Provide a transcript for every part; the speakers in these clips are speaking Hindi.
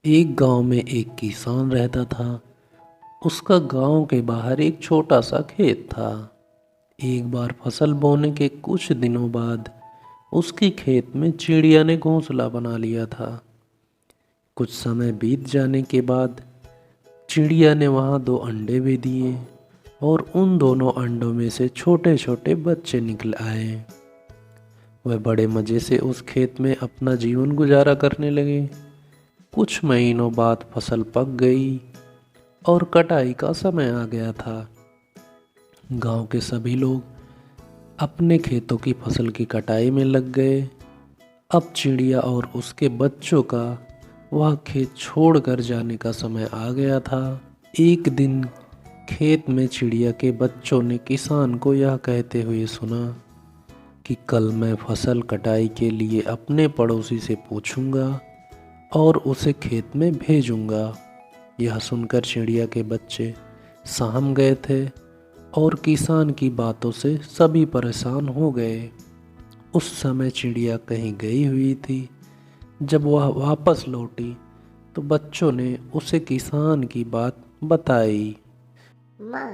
एक गांव में एक किसान रहता था। उसका गांव के बाहर एक छोटा सा खेत था। एक बार फसल बोने के कुछ दिनों बाद उसके खेत में चिड़िया ने घोंसला बना लिया था। कुछ समय बीत जाने के बाद चिड़िया ने वहां 2 अंडे भी दिए और उन दोनों अंडों में से छोटे छोटे बच्चे निकल आए। वह बड़े मज़े से उस खेत में अपना जीवन गुजारा करने लगे। कुछ महीनों बाद फसल पक गई और कटाई का समय आ गया था। गांव के सभी लोग अपने खेतों की फसल की कटाई में लग गए। अब चिड़िया और उसके बच्चों का वह खेत छोड़कर जाने का समय आ गया था। एक दिन खेत में चिड़िया के बच्चों ने किसान को यह कहते हुए सुना कि कल मैं फसल कटाई के लिए अपने पड़ोसी से पूछूंगा और उसे खेत में भेजूंगा। यह सुनकर चिड़िया के बच्चे सहम गए थे और किसान की बातों से सभी परेशान हो गए। उस समय चिड़िया कहीं गई हुई थी। जब वह वापस लौटी तो बच्चों ने उसे किसान की बात बताई। माँ,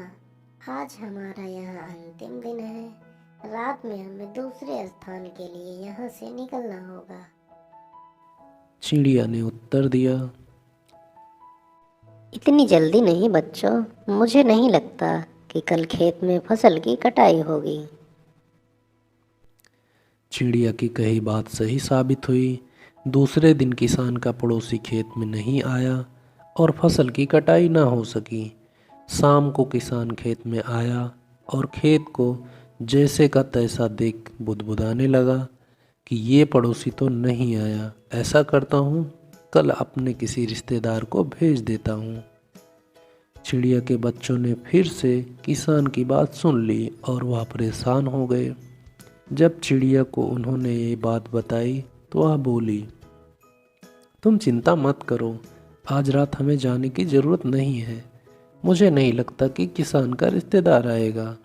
आज हमारा यहाँ अंतिम दिन है। रात में हमें दूसरे स्थान के लिए यहाँ से निकलना होगा। चिड़िया ने उत्तर दिया। इतनी जल्दी नहीं बच्चों, मुझे नहीं लगता कि कल खेत में फसल की कटाई होगी। चिड़िया की कही बात सही साबित हुई। दूसरे दिन किसान का पड़ोसी खेत में नहीं आया और फसल की कटाई ना हो सकी। शाम को किसान खेत में आया और खेत को जैसे का तैसा देख बुदबुदाने लगा कि ये पड़ोसी तो नहीं आया। ऐसा करता हूँ, कल अपने किसी रिश्तेदार को भेज देता हूँ। चिड़िया के बच्चों ने फिर से किसान की बात सुन ली और वह परेशान हो गए। जब चिड़िया को उन्होंने ये बात बताई तो वह बोली, तुम चिंता मत करो, आज रात हमें जाने की ज़रूरत नहीं है। मुझे नहीं लगता कि किसान का रिश्तेदार आएगा।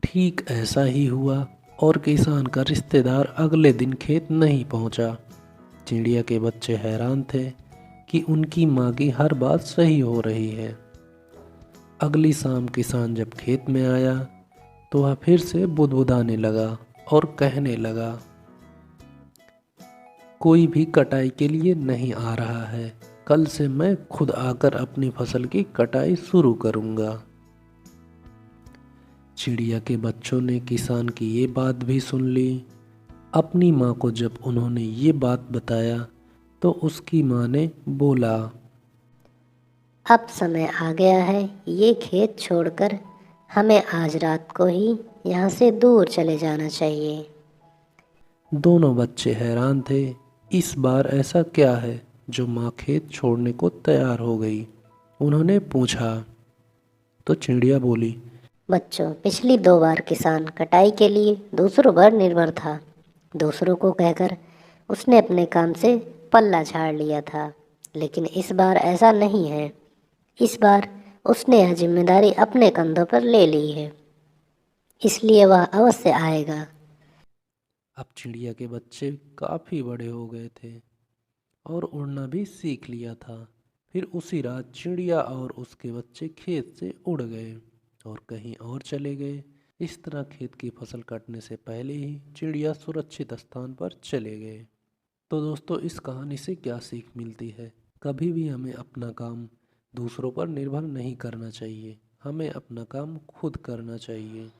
ठीक ऐसा ही हुआ और किसान का रिश्तेदार अगले दिन खेत नहीं पहुंचा। चिड़िया के बच्चे हैरान थे कि उनकी माँ की हर बात सही हो रही है। अगली शाम किसान जब खेत में आया तो वह फिर से बुदबुदाने लगा और कहने लगा, कोई भी कटाई के लिए नहीं आ रहा है। कल से मैं खुद आकर अपनी फसल की कटाई शुरू करूंगा। चिड़िया के बच्चों ने किसान की ये बात भी सुन ली। अपनी माँ को जब उन्होंने ये बात बताया तो उसकी माँ ने बोला, अब समय आ गया है, ये खेत छोड़कर हमें आज रात को ही यहाँ से दूर चले जाना चाहिए। दोनों बच्चे हैरान थे। इस बार ऐसा क्या है जो माँ खेत छोड़ने को तैयार हो गई? उन्होंने पूछा तो चिड़िया बोली, बच्चों, पिछली 2 बार किसान कटाई के लिए दूसरों पर निर्भर था। दूसरों को कहकर उसने अपने काम से पल्ला झाड़ लिया था, लेकिन इस बार ऐसा नहीं है। इस बार उसने यह जिम्मेदारी अपने कंधों पर ले ली है, इसलिए वह अवश्य आएगा। अब चिड़िया के बच्चे काफ़ी बड़े हो गए थे और उड़ना भी सीख लिया था। फिर उसी रात चिड़िया और उसके बच्चे खेत से उड़ गए और कहीं और चले गए। इस तरह खेत की फसल कटने से पहले ही चिड़िया सुरक्षित स्थान पर चले गए। तो दोस्तों, इस कहानी से क्या सीख मिलती है? कभी भी हमें अपना काम दूसरों पर निर्भर नहीं करना चाहिए। हमें अपना काम खुद करना चाहिए।